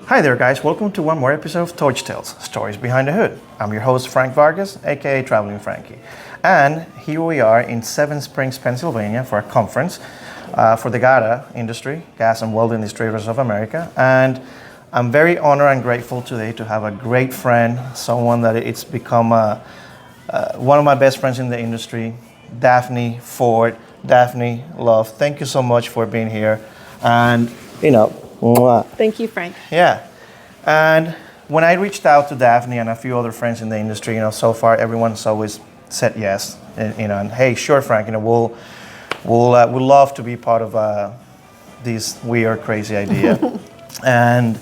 Hi there, guys. Welcome to one more episode of Torch Tales, Stories Behind the Hood. I'm your host, Frank Vargas, aka Traveling Frankie. And here we are in Seven Springs, Pennsylvania for a conference for the GATA industry, Gas and Welding Distributors of America. And I'm very honored and grateful today to have a great friend, someone that it's become one of my best friends in the industry, Daphne Ford. Daphne, love, thank you so much for being here. And, mwah. Thank you, Frank. Yeah. And when I reached out to Daphne and a few other friends in the industry, so far everyone's always said yes. And hey, sure, Frank, we'll love to be part of this weird, crazy idea. And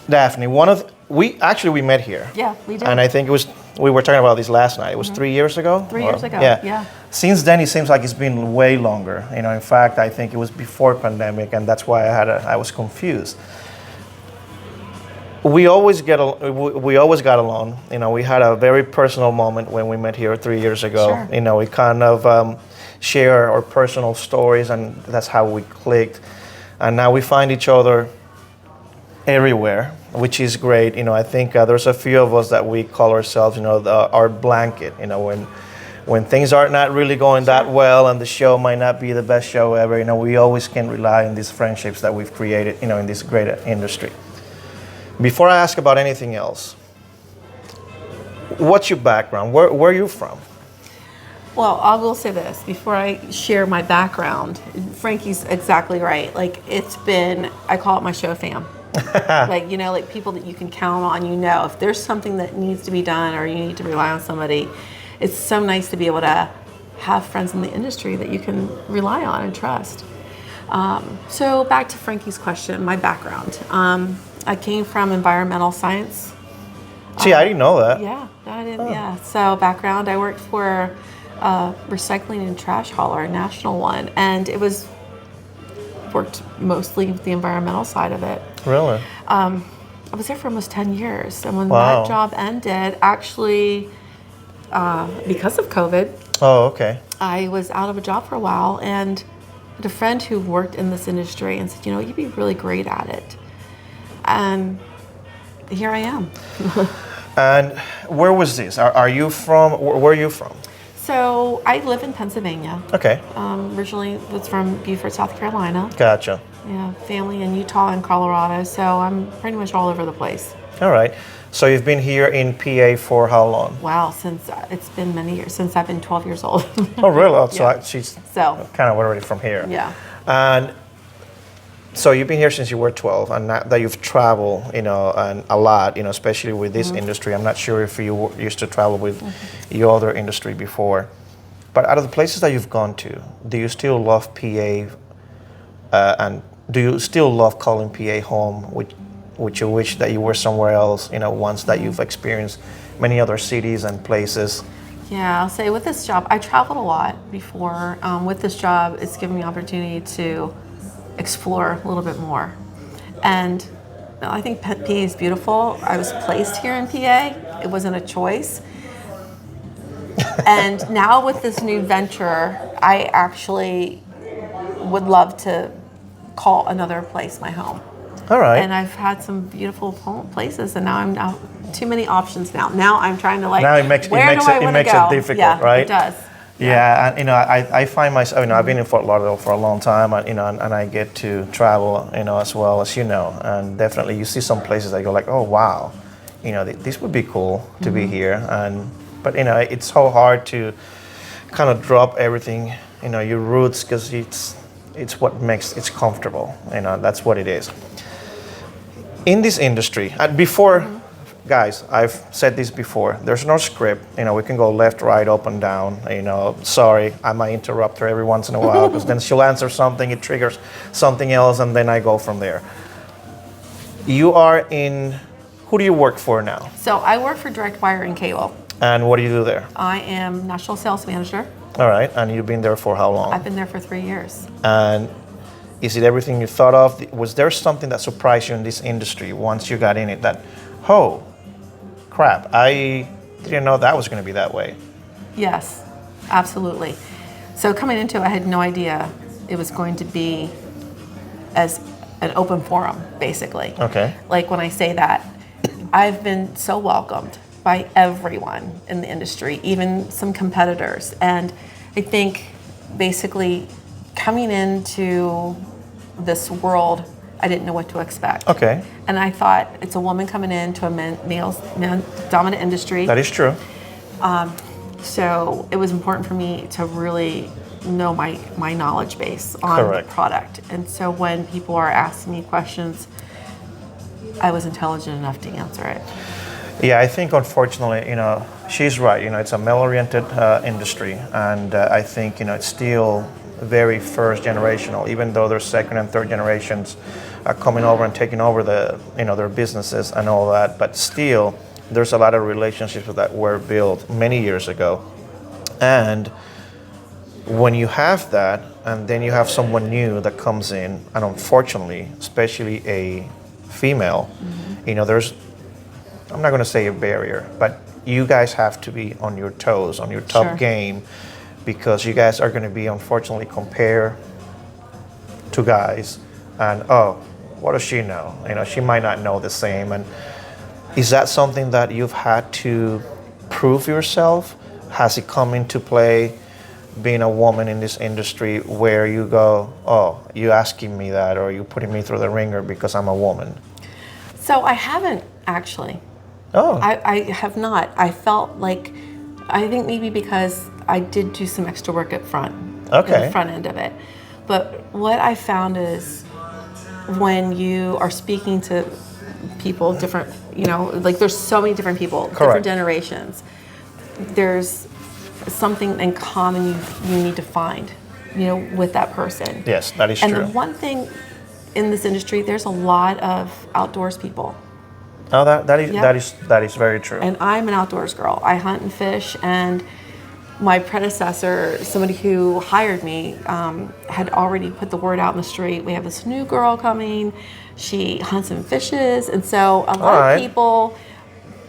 Daphne, we met here. Yeah, we did. And I think we were talking about this last night. It was 3 years ago? 3 years ago, yeah. Since then, it seems like it's been way longer. In fact, I think it was before pandemic, and that's why I was confused. We always got along. We had a very personal moment when we met here 3 years ago. Sure. We kind of share our personal stories, and that's how we clicked. And now we find each other everywhere, which is great. I think there's a few of us that we call ourselves, our blanket. When things are not really going that well and the show might not be the best show ever, we always can rely on these friendships that we've created, in this great industry. Before I ask about anything else, what's your background? Where are you from? Well, I will say this before I share my background. Frankie's exactly right. I call it my show fam. like people that you can count on. If there's something that needs to be done or you need to rely on somebody, it's so nice to be able to have friends in the industry that you can rely on and trust. So back to Frankie's question, my background. I came from environmental science. See, I didn't know that. Yeah, I didn't. Oh. Yeah. So background, I worked for recycling and trash hauler, a national one, and worked mostly with the environmental side of it. Really? I was there for almost 10 years, and when Wow. that job ended, actually, because of COVID. Oh, okay. I was out of a job for a while, and I had a friend who worked in this industry and said, you'd be really great at it. And here I am. And where was this? Are you from? Where are you from? So I live in Pennsylvania. Okay. Originally was from Beaufort, South Carolina. Gotcha. Yeah, family in Utah and Colorado. So I'm pretty much all over the place. All right. So you've been here in PA for how long? Wow, since it's been many years, since I've been 12 years old. Oh, really? Oh, Yeah. she's So kind of already from here. yeah. And so you've been here since you were 12, and that you've traveled, and a lot, especially with this industry. I'm not sure if you used to travel with your other industry before, but out of the places that you've gone to, do you still love PA, and do you still love calling PA home? Which you wish that you were somewhere else, once that you've experienced many other cities and places? Yeah, I'll say with this job, I traveled a lot before. With this job, it's given me opportunity to explore a little bit more. And I think PA is beautiful. I was placed here in PA. It wasn't a choice. And now with this new venture, I actually would love to call another place my home. All right. And I've had some beautiful places, and now I'm too many options now. Now I'm trying to now it makes it difficult, yeah, right? It does. Yeah, and I find myself, I've been in Fort Lauderdale for a long time, and and I get to travel, as well as and definitely you see some places that go like, oh wow, this would be cool to be here, but it's so hard to kind of drop everything, your roots, because it's what makes it comfortable, that's what it is. In this industry, and before. Guys, I've said this before. There's no script. We can go left, right, up, and down. Sorry, I might interrupt her every once in a while because then she'll answer something, it triggers something else, and then I go from there. Who do you work for now? So I work for Direct Wire and Cable. And what do you do there? I am National Sales Manager. All right, and you've been there for how long? I've been there for 3 years. And is it everything you thought of? Was there something that surprised you in this industry once you got in it that, oh, crap, I didn't know that was going to be that way? Yes, absolutely. So coming into it, I had no idea it was going to be as an open forum, basically. Okay. Like when I say that, I've been so welcomed by everyone in the industry, even some competitors. And I think basically coming into this world, I didn't know what to expect. Okay. And I thought it's a woman coming into a male-dominant industry. That is true. So it was important for me to really know my knowledge base on Correct. the product. And so when people are asking me questions, I was intelligent enough to answer it. Yeah, I think unfortunately, she's right. It's a male-oriented industry, and I think it's still very first generational. Even though there's second and third generations coming over and taking over their businesses and all that, but still there's a lot of relationships that were built many years ago, and when you have that, and then you have someone new that comes in, and unfortunately, especially a female, there's, I'm not going to say a barrier, but you guys have to be on your toes, on your top Sure. game, because you guys are going to be unfortunately compared to guys, and what does she know? She might not know the same. And is that something that you've had to prove yourself? Has it come into play, being a woman in this industry, where you go, you asking me that, or you putting me through the ringer because I'm a woman? So I haven't actually. Oh. I have not. I felt like, I think maybe because I did do some extra work at front. Okay. At the front end of it. But what I found is when you are speaking to people, different, like there's so many different people, Correct. different generations. There's something in common you need to find, with that person. Yes, that is and true. And the one thing in this industry, there's a lot of outdoors people. Oh, that Yep. is very true. And I'm an outdoors girl. I hunt and fish, and my predecessor, somebody who hired me, had already put the word out in the street. We have this new girl coming. She hunts and fishes, and so a lot of people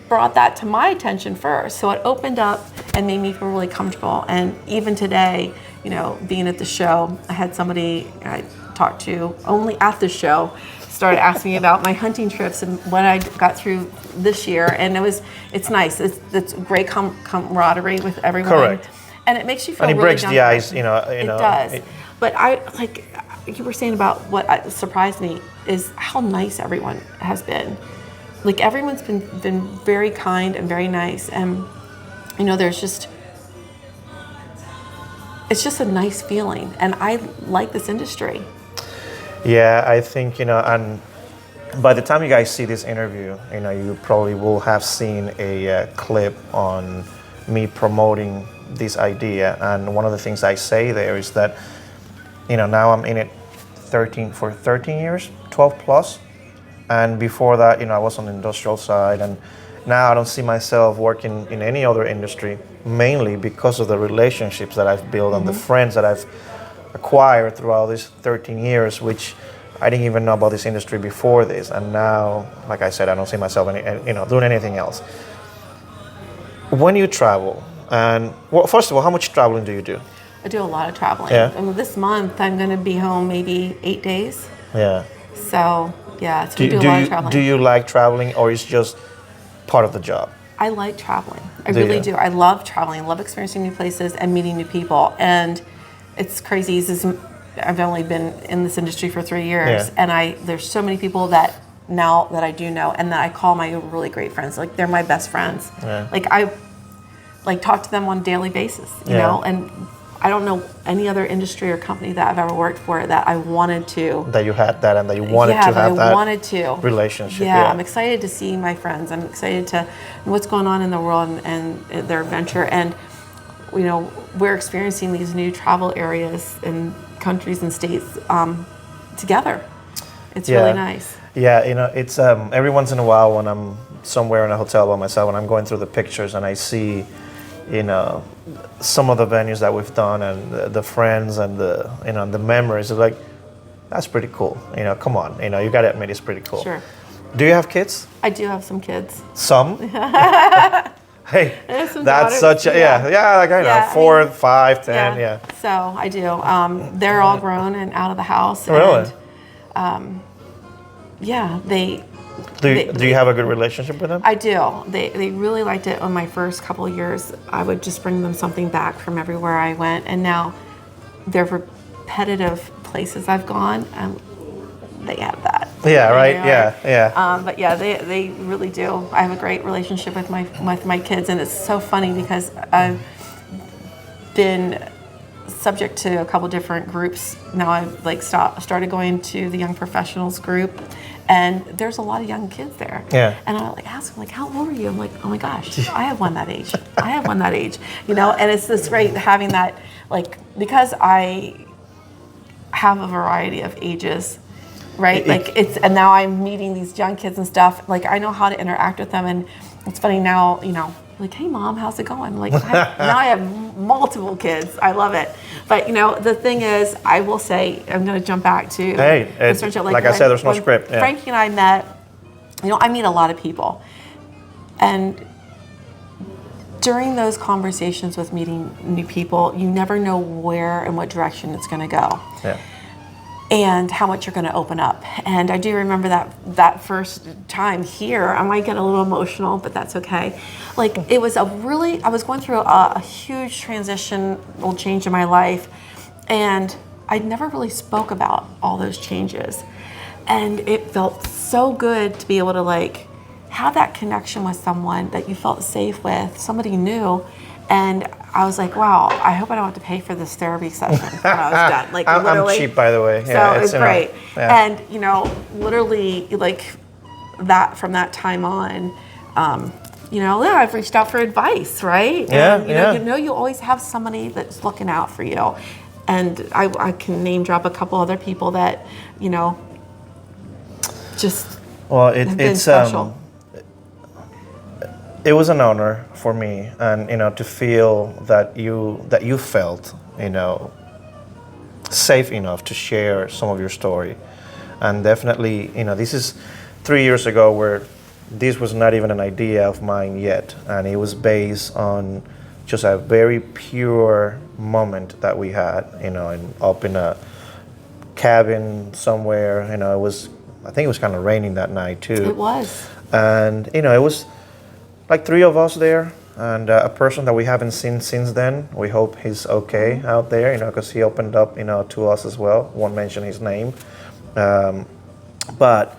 brought that to my attention first. So it opened up and made me feel really comfortable. And even today, being at the show, I had somebody I talked to only at the show started asking me about my hunting trips and what I got through this year. And it's nice. It's great camaraderie with everyone. Correct. And it makes you feel and it really breaks the ice, It does. But you were saying about what surprised me is how nice everyone has been. Like everyone's been very kind and very nice, and there's just, it's just a nice feeling, and I like this industry. Yeah, I think and by the time you guys see this interview, you probably will have seen a clip on me promoting this idea, and one of the things I say there is that now I'm in it 13 years, 12 plus. And before that, I was on the industrial side, and now I don't see myself working in any other industry, mainly because of the relationships that I've built and the friends that I've acquired throughout these 13 years, which I didn't even know about this industry before this. And now, like I said, I don't see myself doing anything else. When you travel, first of all, how much traveling do you do? I do a lot of traveling. Yeah. And this month, I'm going to be home maybe 8 days. Yeah. So, yeah, it's going to do a lot of traveling. Do you like traveling, or is just part of the job? I like traveling. I really do. I love traveling. I love experiencing new places and meeting new people. And it's crazy. I've only been in this industry for 3 years, and there's so many people that now that I do know and that I call my really great friends. Like they're my best friends. Yeah. Like I talk to them on a daily basis, you know, and I don't know any other industry or company that I've ever worked for that I wanted to. That you had that and that you wanted to have that relationship. Yeah, I'm excited to see my friends. I'm excited to know what's going on in the world and their adventure. And, we're experiencing these new travel areas and countries and states together. It's really nice. Yeah, it's every once in a while when I'm somewhere in a hotel by myself and I'm going through the pictures and I see some of the venues that we've done and the friends and the memories are like, that's pretty cool. Come on, you got to admit it's pretty cool. Sure. Do you have kids? I do have some kids. Some? Hey, that's daughters, such a, like I know, 4, 5, 10, So I do. They're all grown and out of the house. Really? And, yeah, they. Do you have a good relationship with them? I do. They really liked it on my first couple of years. I would just bring them something back from everywhere I went, and now they're repetitive places I've gone. They have that. Yeah, right. They Yeah, are. yeah. But yeah, they really do. I have a great relationship with my kids, and it's so funny because I've been subject to a couple different groups. Now I've like started going to the young professionals group, and there's a lot of young kids there. Yeah. And I like ask them like, how old are you? I'm like, oh my gosh, I have one that age. I have one that age. You know, and it's this great having that, like, because I have a variety of ages, right? Like and now I'm meeting these young kids and stuff. Like I know how to interact with them, and it's funny now, you know, like, hey mom, how's it going? Like now I have multiple kids. I love it. But you know, the thing is, I will say, I'm going to jump back to like I said, there's no script. Yeah. Frankie and I met. You know, I meet a lot of people, and during those conversations with meeting new people, you never know where and what direction it's going to go. Yeah. And how much you're going to open up. And I do remember that first time here, I might get a little emotional, but that's okay. Like it was I was going through a huge transitional change in my life, and I never really spoke about all those changes. And it felt so good to be able to like have that connection with someone that you felt safe with, somebody new. And I was like, wow, I hope I don't have to pay for this therapy session when I was done. Like I'm cheap, by the way. Yeah, so it's great. Yeah. And you know, literally, like that from that time on, you know, yeah, I've reached out for advice, right? Yeah, and, you know, you always have somebody that's looking out for you. And I can name drop a couple other people that, you know, just have been special. It was an honor for me, and you know, to feel that you felt, you know, safe enough to share some of your story. And definitely, you know, this is 3 years ago where this was not even an idea of mine yet, and it was based on just a very pure moment that we had, you know, up in a cabin somewhere. You know, I think it was kind of raining that night too. It was. And you know, it was like 3 of us there, and a person that we haven't seen since then. We hope he's okay out there, you know, because he opened up, you know, to us as well. Won't mention his name, but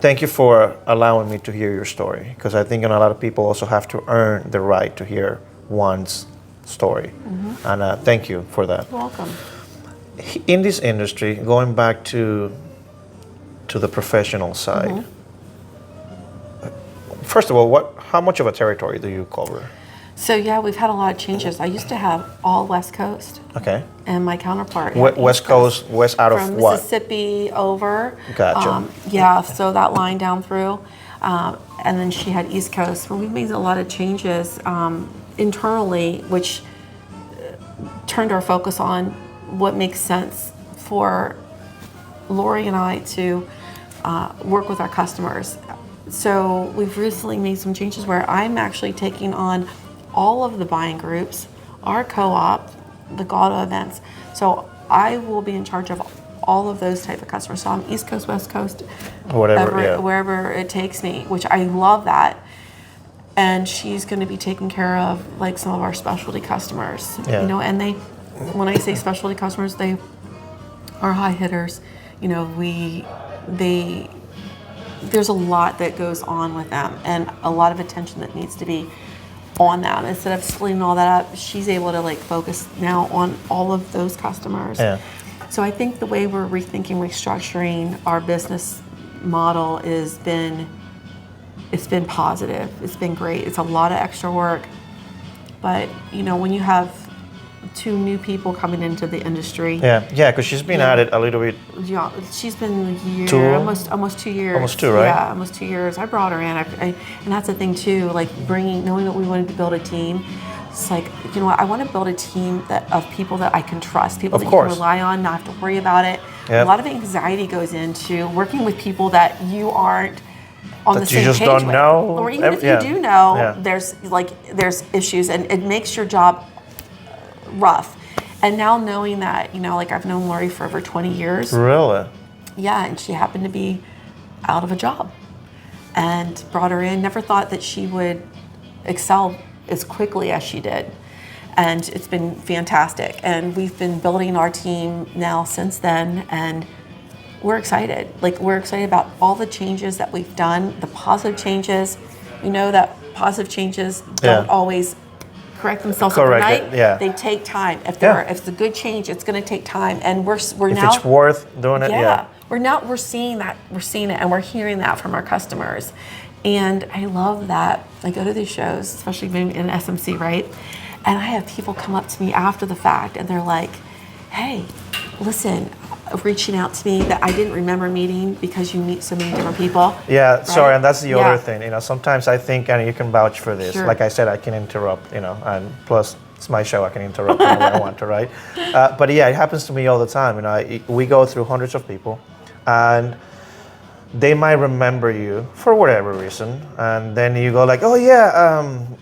thank you for allowing me to hear your story, because I think a lot of people also have to earn the right to hear one's story, and thank you for that. You're welcome. In this industry, going back to the professional side. First of all, how much of a territory do you cover? So yeah, we've had a lot of changes. I used to have all West Coast. Okay. And my counterpart. West Coast, west out of from what? Mississippi over. Gotcha. Yeah, so that line down through. And then she had East Coast. But we've made a lot of changes internally, which turned our focus on what makes sense for Lori and I to work with our customers. So we've recently made some changes where I'm actually taking on all of the buying groups, our co-op, the Gala events. So I will be in charge of all of those type of customers. So I'm East Coast, West Coast, wherever it takes me, which I love that. And she's going to be taking care of like some of our specialty customers, you know, and when I say specialty customers, they are high hitters. You know, there's a lot that goes on with them and a lot of attention that needs to be on them. Instead of splitting all that up, she's able to like focus now on all of those customers. Yeah. So I think the way we're rethinking, restructuring our business model it's been positive. It's been great. It's a lot of extra work. But, you know, when you have 2 new people coming into the industry. Yeah, because she's been at it a little bit. Yeah, she's been a year, almost 2 years. Almost 2, right? Yeah, almost 2 years. I brought her in, and that's the thing too. Like knowing that we wanted to build a team. It's like, you know what? I want to build a team of people that I can trust, people that you can rely on, not have to worry about it. Yep. A lot of anxiety goes into working with people that you aren't on the same page with. That you just don't know. Or even if you do know, there's issues, and it makes your job rough. And now knowing that, you know, like I've known Lori for over 20 years. Really? Yeah, and she happened to be out of a job, and brought her in. Never thought that she would excel as quickly as she did. And it's been fantastic. And we've been building our team now since then, and we're excited. Like, we're excited about all the changes that we've done, the positive changes. We know that positive changes don't always correct themselves overnight. They take time. If it's a good change, it's going to take time. And we're if now, it's worth doing it, we're seeing that, we're seeing it, and we're hearing that from our customers. And I love that. I go to these shows, especially in SMC, right? And I have people come up to me after the fact, and they're like, hey, listen, reaching out to me that I didn't remember meeting, because you meet so many different people. Yeah, right? sorry, and that's the other thing. Sometimes I think, and you can vouch for this. Sure. Like I said, I can interrupt. And plus it's my show. I can interrupt whenever I want to, right? But yeah, it happens to me all the time. We go through hundreds of people, and they might remember you for whatever reason, and then you go like, oh yeah,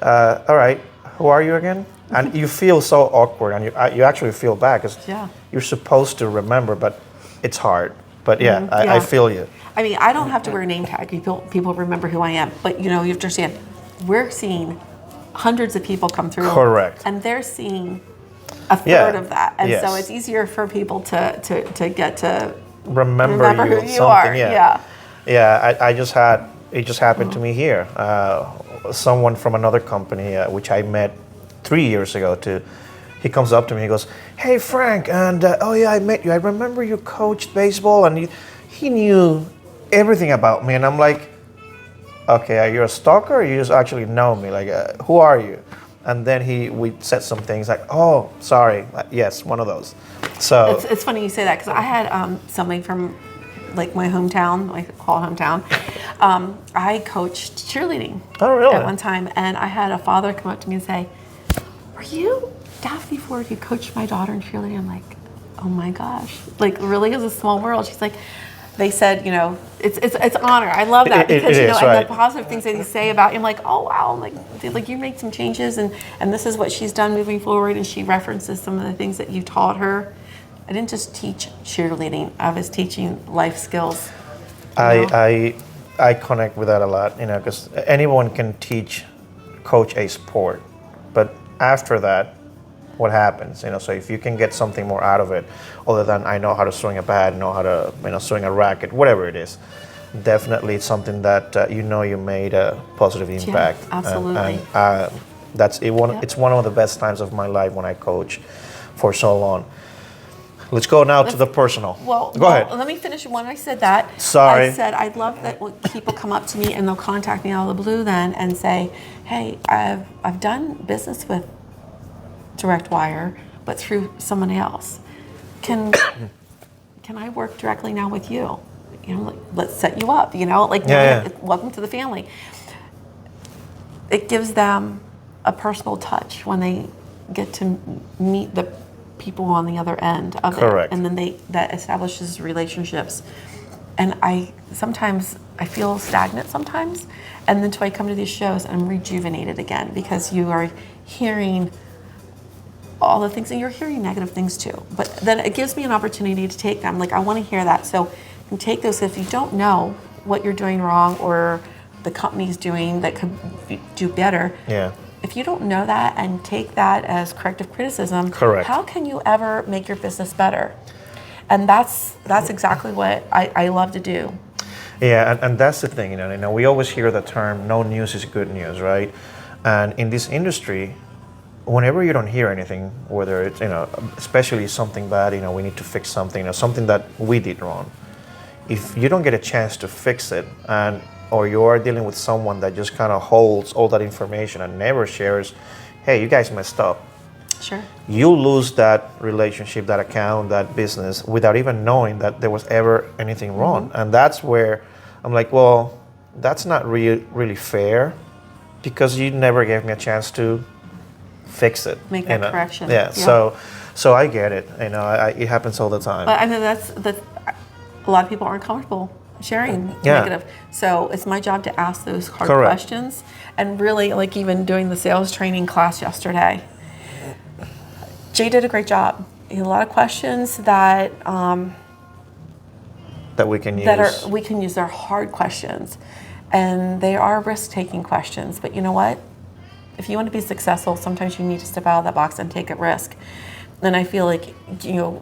all right, who are you again? And you feel so awkward, and you actually feel bad, because you're supposed to remember, but it's hard. But I feel you. I mean, I don't have to wear a name tag. People remember who I am. But you have to understand, we're seeing hundreds of people come through. Correct. And they're seeing a third of that. And so it's easier for people to get to remember who you are. It just happened to me here. Someone from another company, which I met 3 years ago, he comes up to me, he goes, hey Frank, and oh yeah, I met you. I remember you coached baseball, and he knew everything about me. And I'm like, okay, are you a stalker, or you just actually know me? Like, who are you? And then we said some things like, oh, sorry, yes, one of those. So it's funny you say that, because I had somebody from like my hometown, I call it hometown. I coached cheerleading at one time, and I had a father come up to me and say, were you Daphne Ford who coached my daughter in cheerleading? I'm like, oh my gosh, like really is a small world. She's like, they said, it's honor. I love that, because and the positive things that you say about him, like, oh wow, like you make some changes, and this is what she's done moving forward, and she references some of the things that you taught her. I didn't just teach cheerleading; I was teaching life skills. I connect with that a lot, because anyone can coach a sport, but after that, what happens? So if you can get something more out of it, other than I know how to swing a bat, know how to swing a racket, whatever it is, definitely it's something that you made a positive impact. Yeah, absolutely. And it's one of the best times of my life when I coach for so long. Let's go now to the personal. Go ahead. Let me finish. When I said that, sorry. I said I'd love that when people come up to me and they'll contact me out of the blue then and say, hey, I've done business with Direct Wire, but through someone else. Can I work directly now with you? Let's set you up. Welcome to the family. It gives them a personal touch when they get to meet the people on the other end of Correct. it, and then that establishes relationships. And sometimes I feel stagnant sometimes, and then until I come to these shows, I'm rejuvenated again, because you are hearing all the things, and you're hearing negative things too. But then it gives me an opportunity to take them. Like, I want to hear that, so you can take those. If you don't know what you're doing wrong or the company's doing that could do better. Yeah. If you don't know that and take that as corrective criticism, Correct. How can you ever make your business better? And that's exactly what I love to do. Yeah, and that's the thing, we always hear the term, no news is good news, right? And in this industry, whenever you don't hear anything, whether it's, especially something bad, we need to fix something, something that we did wrong, if you don't get a chance to fix it, or you are dealing with someone that just kind of holds all that information and never shares, hey, you guys messed up. Sure. You lose that relationship, that account, that business, without even knowing that there was ever anything wrong. And that's where I'm like, well, that's not really fair, because you never gave me a chance to fix it. Make that correction. Yeah. So I get it. It happens all the time. But I mean, that's a lot of people aren't comfortable sharing negative. So it's my job to ask those hard Correct. questions. And really, like even doing the sales training class yesterday, Jay did a great job. He had a lot of questions that that we can that use. we can use. They're hard questions, and they are risk-taking questions. But you know what? If you want to be successful, sometimes you need to step out of that box and take a risk. And I feel like,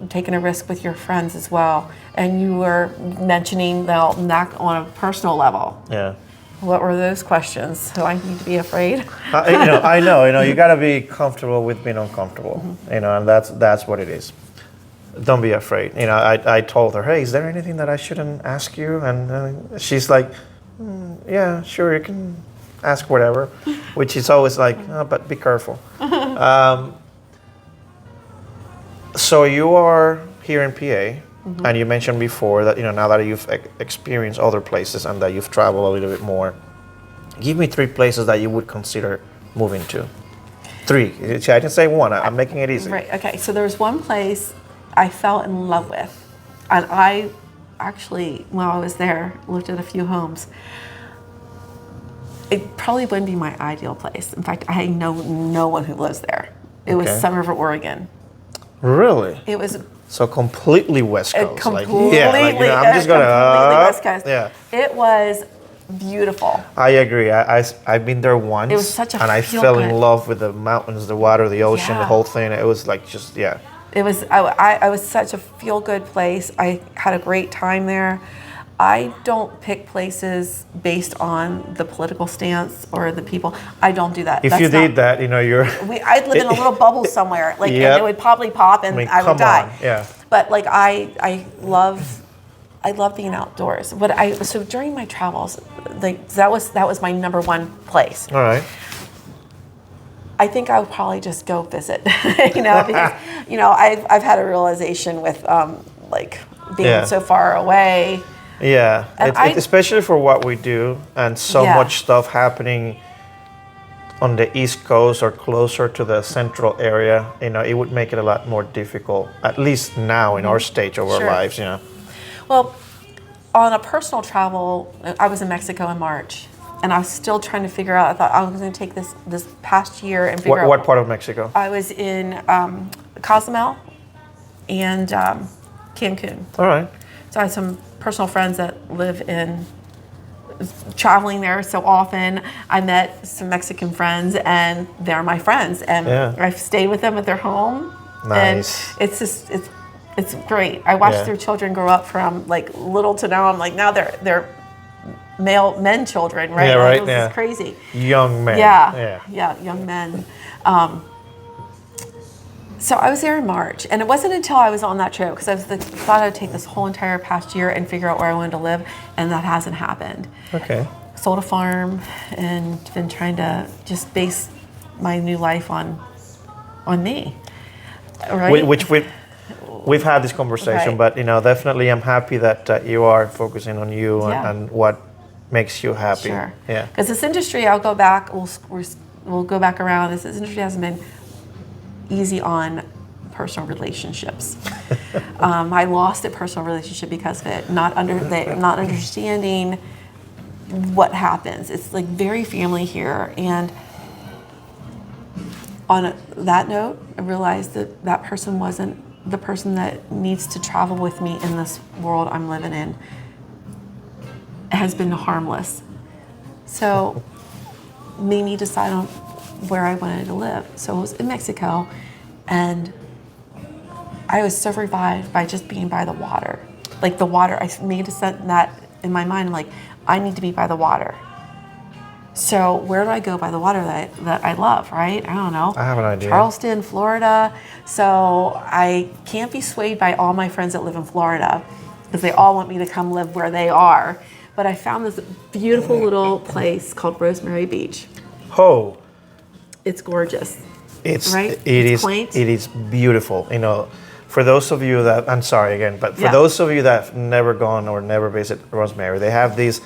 taking a risk with your friends as well. And you were mentioning that on a personal level. Yeah. What were those questions? Do I need to be afraid? I know, you got to be comfortable with being uncomfortable, and that's what it is. Don't be afraid. I told her, hey, is there anything that I shouldn't ask you? And she's like, yeah, sure, you can ask whatever, which is always like, but be careful. So you are here in PA, and you mentioned before that, now that you've experienced other places and that you've traveled a little bit more, give me 3 places that you would consider moving to. 3. I didn't say 1. I'm making it easy. Right, okay. So there's one place I fell in love with. And I actually, while I was there, looked at a few homes. It probably wouldn't be my ideal place. In fact, I know no one who lives there. It was Sun River, Oregon. Really? It was so completely West Coast. completely, I'm just gonna completely West Coast. Yeah. It was beautiful. I agree. I've been there once. It was such a and I fell in love with the mountains, the water, the ocean, the whole thing. It was like It was. I was such a feel good place. I had a great time there. I don't pick places based on the political stance or the people. I don't do that. If you did that, you're. I'd live in a little bubble somewhere, and it would probably pop, and I would die. Yeah. But I love being outdoors. So during my travels, that was my number 1 place. All right. I think I would probably just go visit, because I've had a realization with being so far away. Yeah, especially for what we do, and so much stuff happening on the East Coast or closer to the central area. It would make it a lot more difficult, at least now in our stage of our lives. Well, on a personal travel, I was in Mexico in March, and I was still trying to figure out. I thought I was going to take this past year and figure out. What part of Mexico? I was in Cozumel and Cancun. All right. So I had some personal friends that live traveling there so often. I met some Mexican friends, and they're my friends, and I've stayed with them at their home. Nice. And it's great. I watched their children grow up from little to now. I'm now they're men children, right? Yeah, right. This is crazy. Young men. Yeah, young men. So I was there in March, and it wasn't until I was on that trip, because I thought I'd take this whole entire past year and figure out where I wanted to live, and that hasn't happened. Okay. Sold a farm and been trying to just base my new life on me, right? Which we've had this conversation, but definitely I'm happy that you are focusing on you and what makes you happy. Sure. Yeah. Because this industry, I'll go back. We'll go back around. This industry hasn't been easy on personal relationships. I lost a personal relationship because of it, not understanding what happens. It's very family here, and on that note, I realized that person wasn't the person that needs to travel with me in this world I'm living in. It has been harmless. So made me decide on where I wanted to live. So it was in Mexico, and I was so revived by just being by the water. The water, I made a set that in my mind, I need to be by the water. So where do I go by the water that I love, right? I don't know. I have an idea. Charleston, Florida. So I can't be swayed by all my friends that live in Florida, because they all want me to come live where they are. But I found this beautiful little place called Rosemary Beach. Oh. It's gorgeous. It's right? It's quaint. It is beautiful. For those of you that, I'm sorry again, but for those of you that have never gone or never visit Rosemary, they have this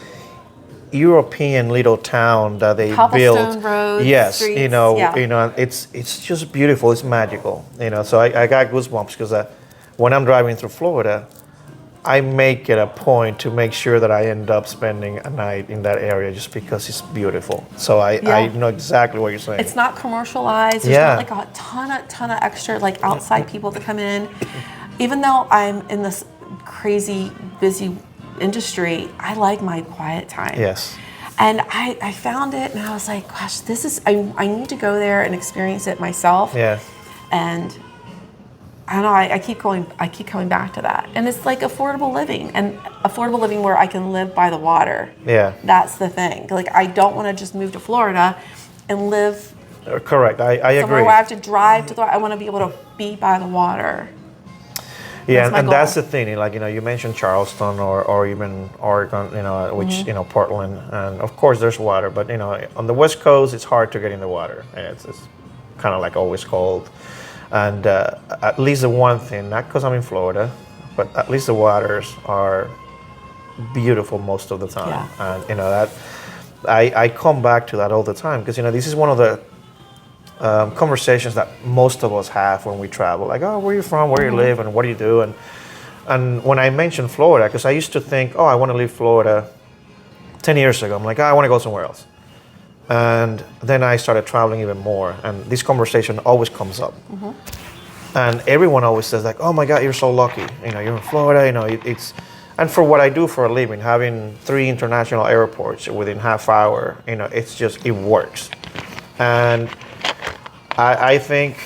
European little town that they built. Roads, yes, streets, it's just beautiful. It's magical. So I got goosebumps because when I'm driving through Florida, I make it a point to make sure that I end up spending a night in that area just because it's beautiful. So I know exactly what you're saying. It's not commercialized. There's not a ton of extra outside people to come in. Even though I'm in this crazy busy industry, I like my quiet time. Yes. And I found it, and I was like, gosh, this is, I need to go there and experience it myself. Yeah. And I don't know, I keep coming back to that. And it's like affordable living, and affordable living where I can live by the water. Yeah. That's the thing. Like, I don't want to just move to Florida and live Correct. I somewhere agree. where I have to drive to the, I want to be able to be by the water. Yeah, That's my and goal. that's the thing. Like, you mentioned Charleston or even Oregon, which, Portland, and of course there's water, but, on the West Coast, it's hard to get in the water. It's kind of like always cold. And at least the one thing, not because I'm in Florida, but at least the waters are beautiful most of the time. Yeah. And, that I come back to that all the time because, this is one of the conversations that most of us have when we travel, like, oh, where are you from, where you live, and what do you do, and when I mentioned Florida, because I used to think, oh, I want to leave Florida 10 years ago. I'm like, oh, I want to go somewhere else, and then I started traveling even more, and this conversation always comes up, and everyone always says like, oh my God, you're so lucky, you're in Florida, it's, and for what I do for a living, having 3 international airports within half hour, it's just, it works, and I think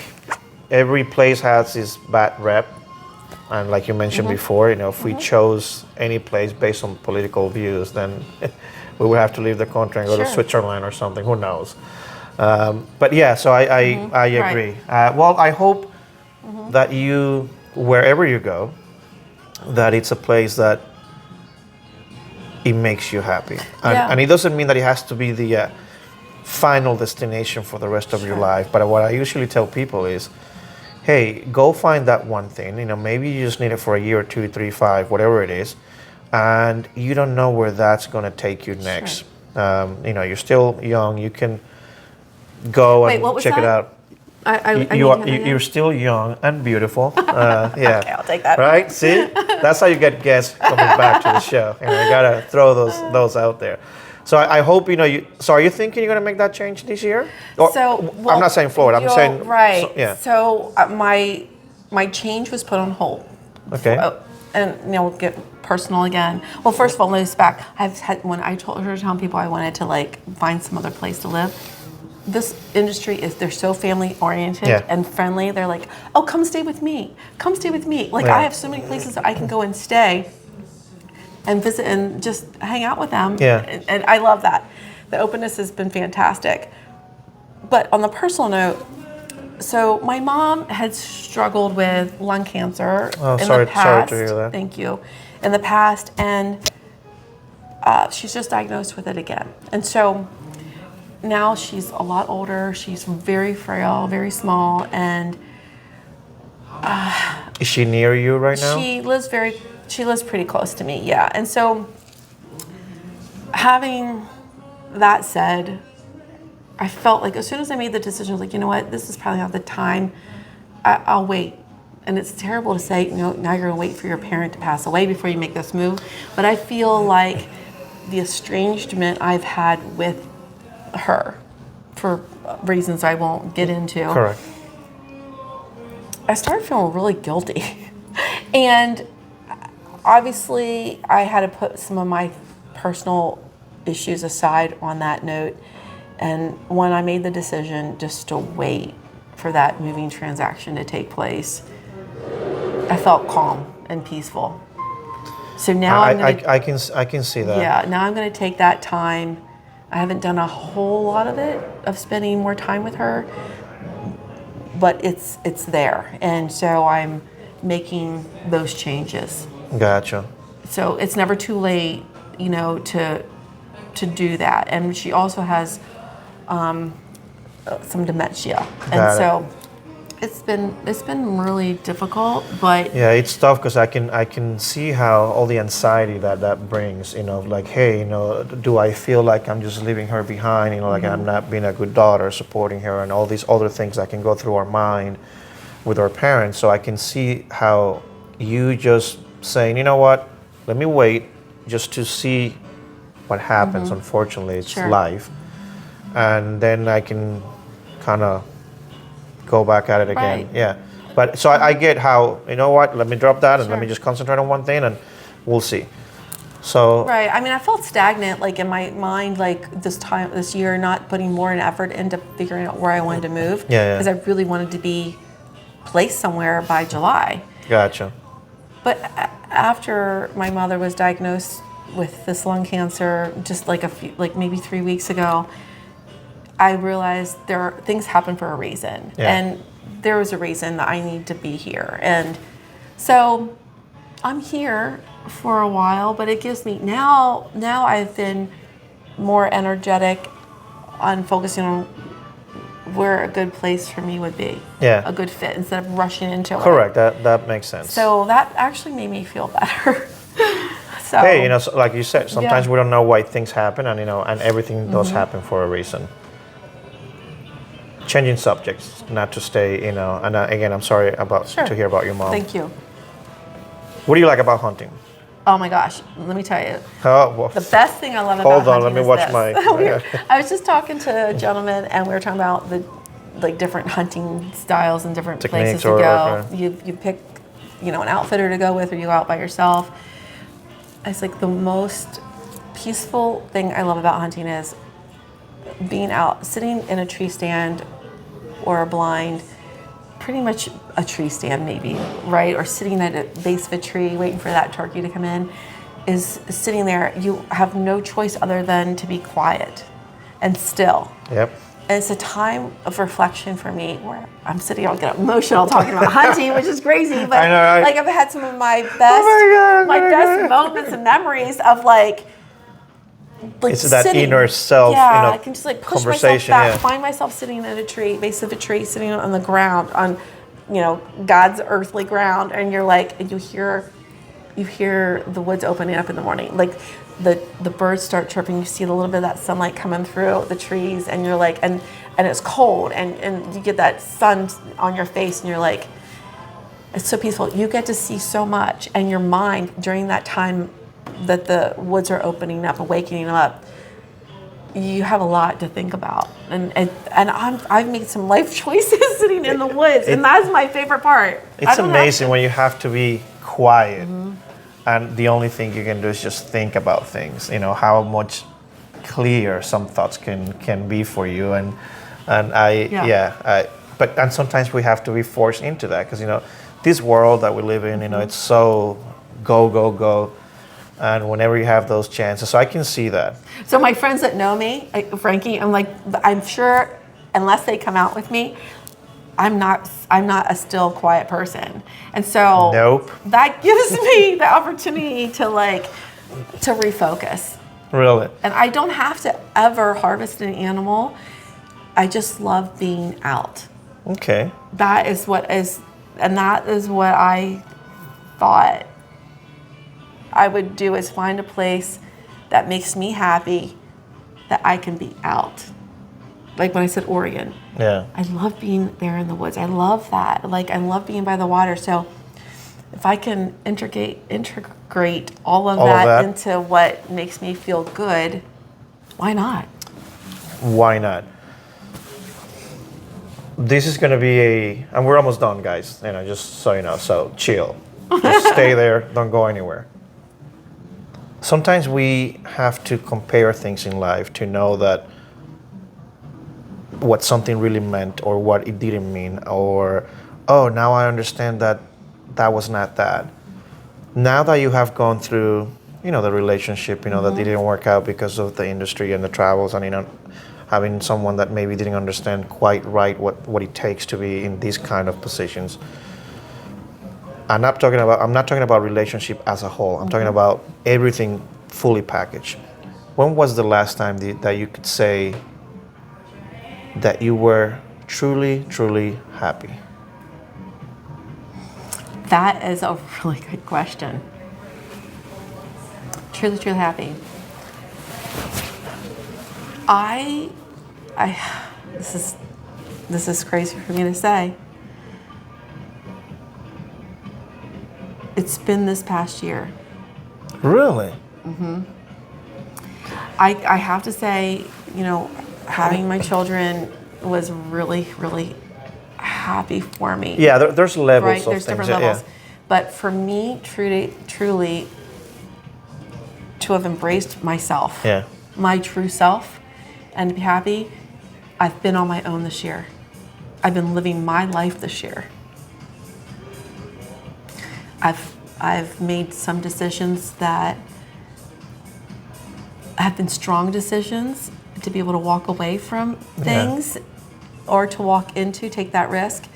every place has its bad rep, and like you mentioned before, if we chose any place based on political views, then we would have to leave the country and go to Switzerland or something. Who knows? But yeah, so I agree. Well, I hope that you, wherever you go, that it's a place that it makes you happy, and it doesn't mean that it has to be the final destination for the rest of your life. But what I usually tell people is, hey, go find that one thing. Maybe you just need it for a year, 2, 3, 5, whatever it is, and you don't know where that's going to take you next. You're still young. You can go and check it out. You're still young and beautiful. Yeah. Okay, I'll take that. Right? See, that's how you get guests coming back to the show. You gotta throw those out there. So I hope So are you thinking you're going to make that change this year? Or, I'm not saying Florida. I'm saying right. So, yeah. So my change was put on hold. Okay. And we'll get personal again. Well, first of all, let me back. When I told her, telling people I wanted to like find some other place to live. This industry they're so family oriented and friendly. They're like, oh, come stay with me. Come stay with me. Like I have so many places that I can go and stay and visit and just hang out with them. Yeah. And I love that. The openness has been fantastic. But on the personal note, so my mom had struggled with lung cancer in the past. Sorry to hear that. Thank you. In the past, and she's just diagnosed with it again. And so now she's a lot older. She's very frail, very small, and is she near you right now? She lives pretty close to me, yeah. And so, having that said, I felt like as soon as I made the decision, I was like, you know what, this is probably not the time. I'll wait. And it's terrible to say, now you're going to wait for your parent to pass away before you make this move. But I feel like the estrangement I've had with her, for reasons I won't get into. Correct. I started feeling really guilty. And obviously, I had to put some of my personal issues aside on that note. And when I made the decision just to wait for that moving transaction to take place, I felt calm and peaceful. So now I can see that. Yeah, now I'm going to take that time. I haven't done a whole lot of it, of spending more time with her, but it's there. And so I'm making those changes. Gotcha. So it's never too late, to do that. And she also has some dementia, and so it's been really difficult. But yeah, it's tough because I can see how all the anxiety that brings. Like, hey, do I feel like I'm just leaving her behind? Like I'm not being a good daughter, supporting her, and all these other things that can go through our mind with our parents. So I can see how you just saying, you know what, let me wait just to see what happens. Unfortunately, it's life. And then I can kind of go back at it again. Right. Yeah. But so I get how, you know what, let me drop that and let me just concentrate on one thing and we'll see. So Right. I mean, I felt stagnant, like in my mind, like this year, not putting more an effort into figuring out where I wanted to move. Yeah, yeah. Because I really wanted to be placed somewhere by July. Gotcha. But after my mother was diagnosed with this lung cancer, just like maybe 3 weeks ago, I realized things happen for a reason, Yeah. and there was a reason that I need to be here, and so I'm here for a while. But it gives me now I've been more energetic on focusing on where a good place for me would be, Yeah. a good fit, instead of rushing into it. Correct. That makes sense. So that actually made me feel better. So Hey, so like you said, sometimes Yeah. we don't know why things happen, and and everything does happen for a reason. Changing subjects, not to stay, and again, I'm sorry Sure. to hear about your mom. Thank you. What do you like about hunting? Oh my gosh, let me tell you. Oh, well, The best thing I love about hold on, let hunting me is watch this. my. I was just talking to a gentleman, and we were talking about the different hunting styles and different places Techniques to or- go. okay. You pick, an outfitter to go with, or you go out by yourself. It's like the most peaceful thing I love about hunting is being out, sitting in a tree stand or a blind, pretty much a tree stand maybe, right? Or sitting at a base of a tree waiting for that turkey to come in, is sitting there. You have no choice other than to be quiet and still. Yep. And it's a time of reflection for me where I'm sitting, I'll get emotional talking about hunting, which is crazy. But I know, right? like I've had some of my best, God, my oh my best moments and memories of like It's that sitting. inner self, Yeah, I can just like push myself conversation, back, yeah. find myself sitting at a tree, base of a tree, sitting on the ground, on God's earthly ground, and you're like, and you hear the woods opening up in the morning, like the birds start chirping, you see a little bit of that sunlight coming through the trees, and you're like, and it's cold, and you get that sun on your face, and you're like, it's so peaceful. You get to see so much, and your mind during that time that the woods are opening up, awakening up, you have a lot to think about, and I've made some life choices sitting in the woods, and that's my favorite part. It's amazing when you have to be quiet, and the only thing you can do is just think about things. How much clearer some thoughts can be for you, and but sometimes we have to be forced into that because this world that we live in, it's so go. And whenever you have those chances, so I can see that. So my friends that know me, Frankie, I'm sure unless they come out with me, I'm not a still quiet person. And so Nope. that gives me the opportunity to refocus. Really? And I don't have to ever harvest an animal. I just love being out. Okay. That is what I thought I would do, is find a place that makes me happy, that I can be out. Like when I said Oregon. Yeah. I love being there in the woods. I love that. I love being by the water. So if I can integrate all of that into what makes me feel good, why not? Why not? This is going to be and we're almost done, guys. Just so you know. So chill. Just stay there. Don't go anywhere. Sometimes we have to compare things in life to know that what something really meant or what it didn't mean, or, oh, now I understand that was not that. Now that you have gone through, the relationship, that it didn't work out because of the industry and the travels, and, having someone that maybe didn't understand quite right what it takes to be in these kind of positions. I'm not talking about relationship as a whole. I'm talking about everything fully packaged. When was the last time that you could say that you were truly, truly happy? That is a really good question. Truly, truly happy. This is crazy for me to say. It's been this past year. Really? I have to say, having my children was really, really happy for me. Yeah, there's levels Right, of there's things. different levels. But for me, truly, to have embraced myself, Yeah. my true self, and to be happy, I've been on my own this year. I've been living my life this year. I've made some decisions that have been strong decisions to be able to walk away from things or to walk into, take that risk.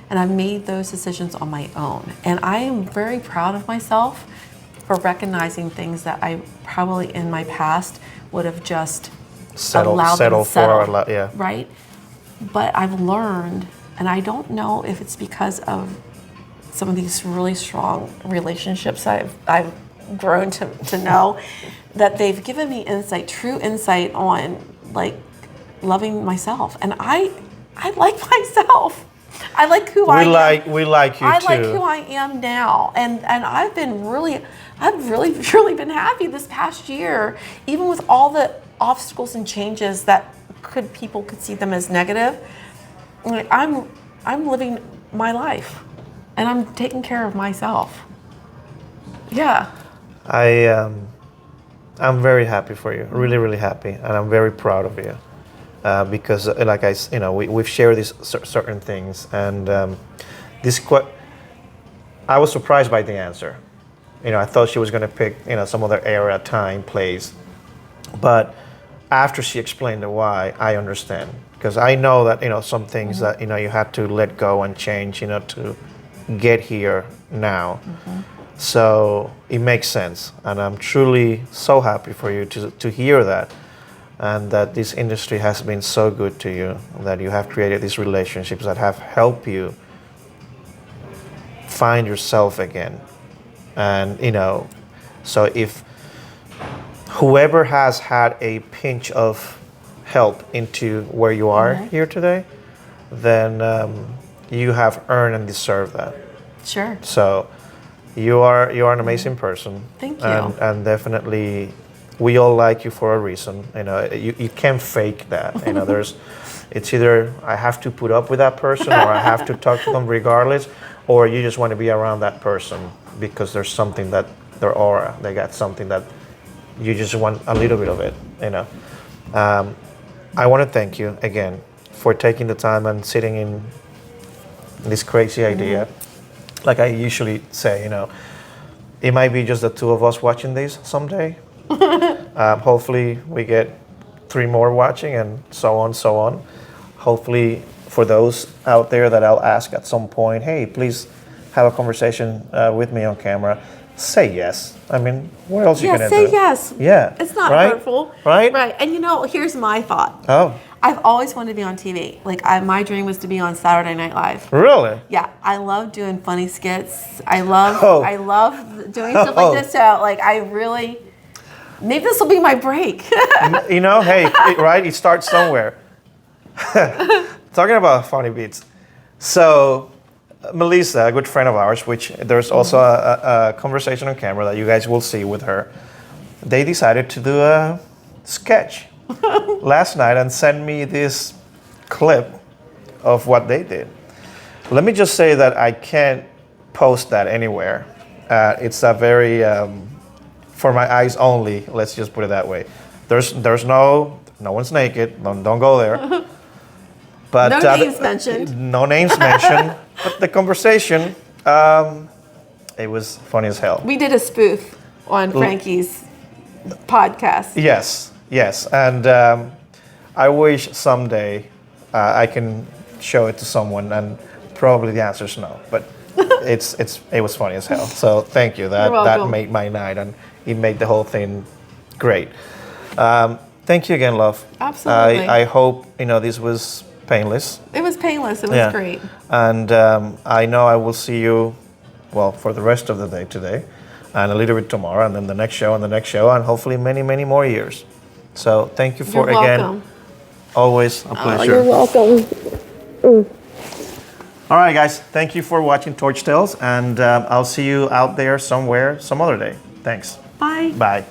And I've made those decisions on my own. And I am very proud of myself for recognizing things that I probably in my past would have just allowed them to settle, yeah. right? But I've learned, and I don't know if it's because of some of these really strong relationships I've grown to know, that they've given me insight, true insight on like loving myself. And I like myself. I like who I am. We like you I too. like who I am now. And I've really been happy this past year, even with all the obstacles and changes that people could see them as negative. Like I'm living my life and I'm taking care of myself. Yeah. I'm very happy for you, really, really happy, and I'm very proud of you because, like we've shared these certain things, and I was surprised by the answer. I thought she was going to pick, some other era, time, place, but after she explained the why, I understand because I know that some things that you had to let go and change, to get here now. So it makes sense, and I'm truly so happy for you to hear that, and that this industry has been so good to you, that you have created these relationships that have helped you find yourself again. And so if whoever has had a pinch of help into where you are here today, then you have earned and deserve that. Sure. So you are an amazing person. Thank you. And definitely, we all like you for a reason. You can't fake that. It's either I have to put up with that person, or I have to talk to them regardless, or you just want to be around that person because there's something that their aura, they got something that you just want a little bit of it. I want to thank you again for taking the time and sitting in this crazy idea. Like I usually say, it might be just the two of us watching this someday. Hopefully we get 3 more watching, and so on. Hopefully for those out there that I'll ask at some point, hey, please have a conversation with me on camera. Say yes. I mean, what else are you going to do? Say yes. Yeah. It's not right? hurtful. Right? Right. And here's my thought. Oh. I've always wanted to be on TV. Like my dream was to be on Saturday Night Live. Really? Yeah, I love doing funny skits. I love doing stuff like this. So maybe this will be my break. Hey, right? It starts somewhere. Talking about funny beats. So Melissa, a good friend of ours, which there's also a conversation on camera that you guys will see with her. They decided to do a sketch last night and send me this clip of what they did. Let me just say that I can't post that anywhere. It's a very for my eyes only. Let's just put it that way. There's no one's naked. Don't go there. But no names mentioned. No names mentioned. But the conversation, it was funny as hell. We did a spoof on Frankie's podcast. Yes, and I wish someday I can show it to someone, and probably the answer is no. But it was funny as hell. So thank you. That made my night, and it made the whole thing great. Thank you again, love. Absolutely. I hope this was painless. It was painless. It was great. And I know I will see you, for the rest of the day today, and a little bit tomorrow, and then the next show, and hopefully many, many more years. So thank you for, again, always a pleasure. You're welcome. All right, guys. Thank you for watching Torch Tales, and I'll see you out there somewhere some other day. Thanks. Bye. Bye.